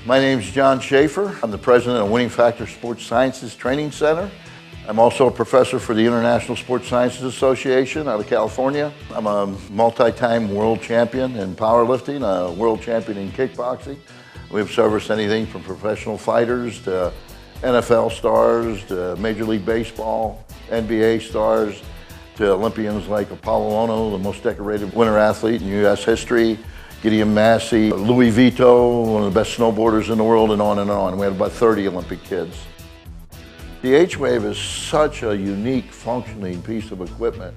My name is John Schaeffer. I'm the president of Winning Factor Sports Sciences Training Center. I'm also a professor for the International Sports Sciences Association out of California. I'm a multi-time world champion in powerlifting, a world champion in kickboxing. We've serviced anything from professional fighters to NFL stars to Major League Baseball, NBA stars, to Olympians like Apollo Ono, the most decorated winter athlete in U.S. history, Gideon Massey, Louis Vito, one of the best snowboarders in the world, and on and on. We had about 30 Olympic kids. The H-Wave is such a unique functioning piece of equipment.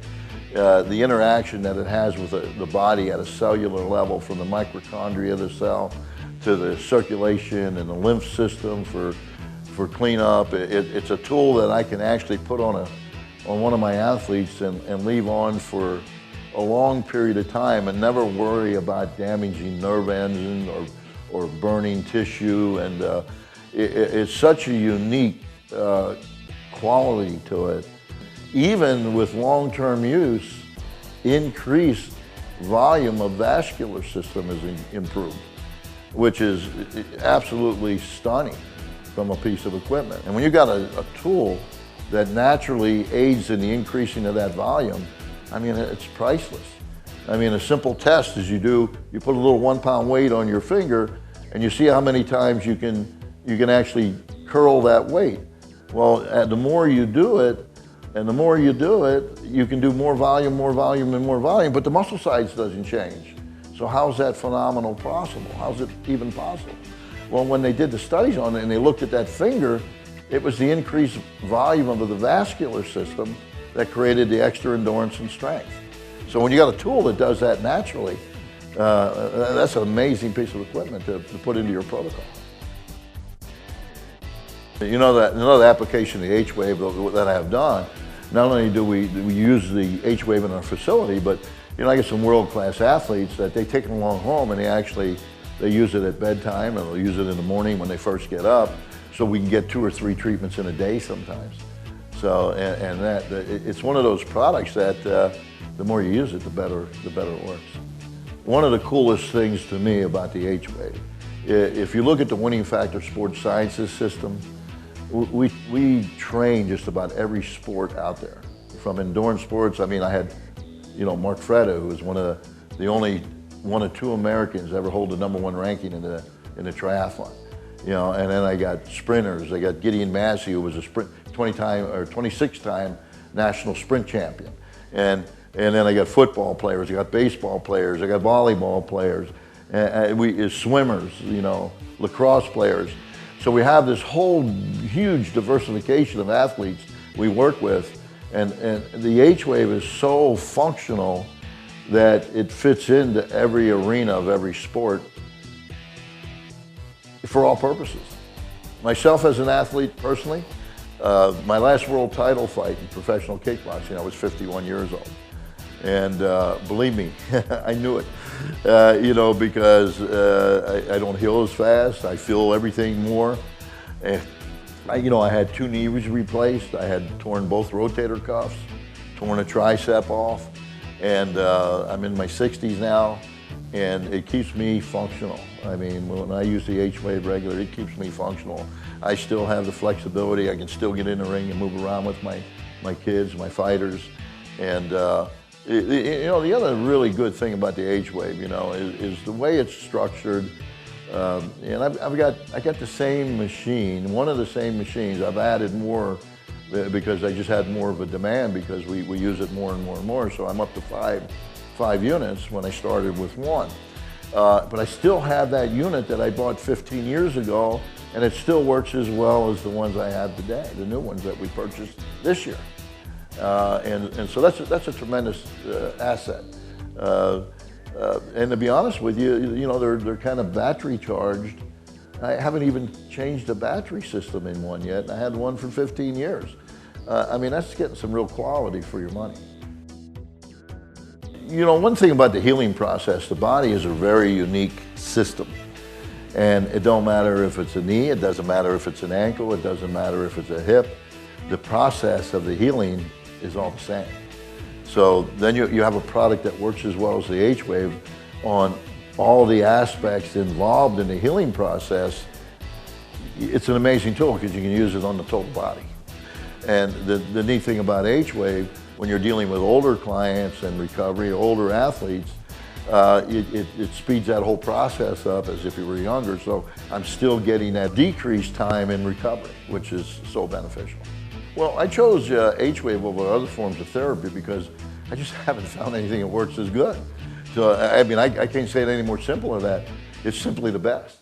The interaction that it has with the body at a cellular level, from the mitochondria of the cell to the circulation and the lymph system for cleanup. It's a tool that I can actually put on one of my athletes and leave on for a long period of time and never worry about damaging nerve ends or burning tissue. And it's such a unique quality to it. Even with long-term use, increased volume of vascular system is improved, which is absolutely stunning from a piece of equipment. And when you got a tool that naturally aids in the increasing of that volume, I mean, it's priceless. I mean, a simple test is you put a little 1 pound weight on your finger and you see how many times you can actually curl that weight. Well, the more you do it, and the more you do it, you can do more volume, and more volume, but the muscle size doesn't change. So how's that phenomenal possible? How's it even possible? Well, when they did the studies on it and they looked at that finger, it was the increased volume of the vascular system that created the extra endurance and strength. So when you got a tool that does that naturally, that's an amazing piece of equipment to put into your protocol. You know that another application of the H-Wave that I have done, not only do we use the H-Wave in our facility, but I get some world-class athletes that they take it along home and they use it at bedtime, and they'll use it in the morning when they first get up, so we can get 2 or 3 treatments in a day sometimes. So, and it's one of those products that the more you use it, the better it works. One of the coolest things to me about the H-Wave, if you look at the Winning Factor Sports Sciences system, we train just about every sport out there. From endurance sports, I mean, I had, Mark Freda, who was the only one of 2 Americans ever hold the #1 ranking in the triathlon. And then I got sprinters. I got Gideon Massey, who was a 26-time national sprint champion. And then I got football players, I got baseball players, I got volleyball players, swimmers, lacrosse players. So we have this whole huge diversification of athletes we work with, and the H-Wave is so functional that it fits into every arena of every sport for all purposes. Myself as an athlete personally, my last world title fight in professional kickboxing, I was 51 years old. And believe me, I knew it, because I don't heal as fast. I feel everything more. And I had 2 knees replaced. I had torn both rotator cuffs, torn a tricep off, and I'm in my 60s now, and it keeps me functional. I mean, when I use the H-Wave regularly, it keeps me functional. I still have the flexibility. I can still get in the ring and move around with my kids, my fighters, and the other really good thing about the H-Wave, is the way it's structured. And I got the same machine, one of the same machines. I've added more because I just had more of a demand because we use it more and more and more. So I'm up to five units when I started with 1. But I still have that unit that I bought 15 years ago, and it still works as well as the ones I have today, the new ones that we purchased this year. And so that's a tremendous asset. And to be honest with you, they're kind of battery charged. I haven't even changed the battery system in one yet. I had one for 15 years. I mean, that's getting some real quality for your money. One thing about the healing process, the body is a very unique system. And it don't matter if it's a knee, it doesn't matter if it's an ankle, it doesn't matter if it's a hip. The process of the healing is all the same. So then you have a product that works as well as the H-Wave on all the aspects involved in the healing process It's an amazing tool because you can use it on the total body. And the neat thing about H-Wave, when you're dealing with older clients and recovery, older athletes, it speeds that whole process up as if you were younger. So I'm still getting that decreased time in recovery, which is so beneficial. Well, I chose H-Wave over other forms of therapy because I just haven't found anything that works as good. So, I mean, I can't say it any more simple than that. It's simply the best.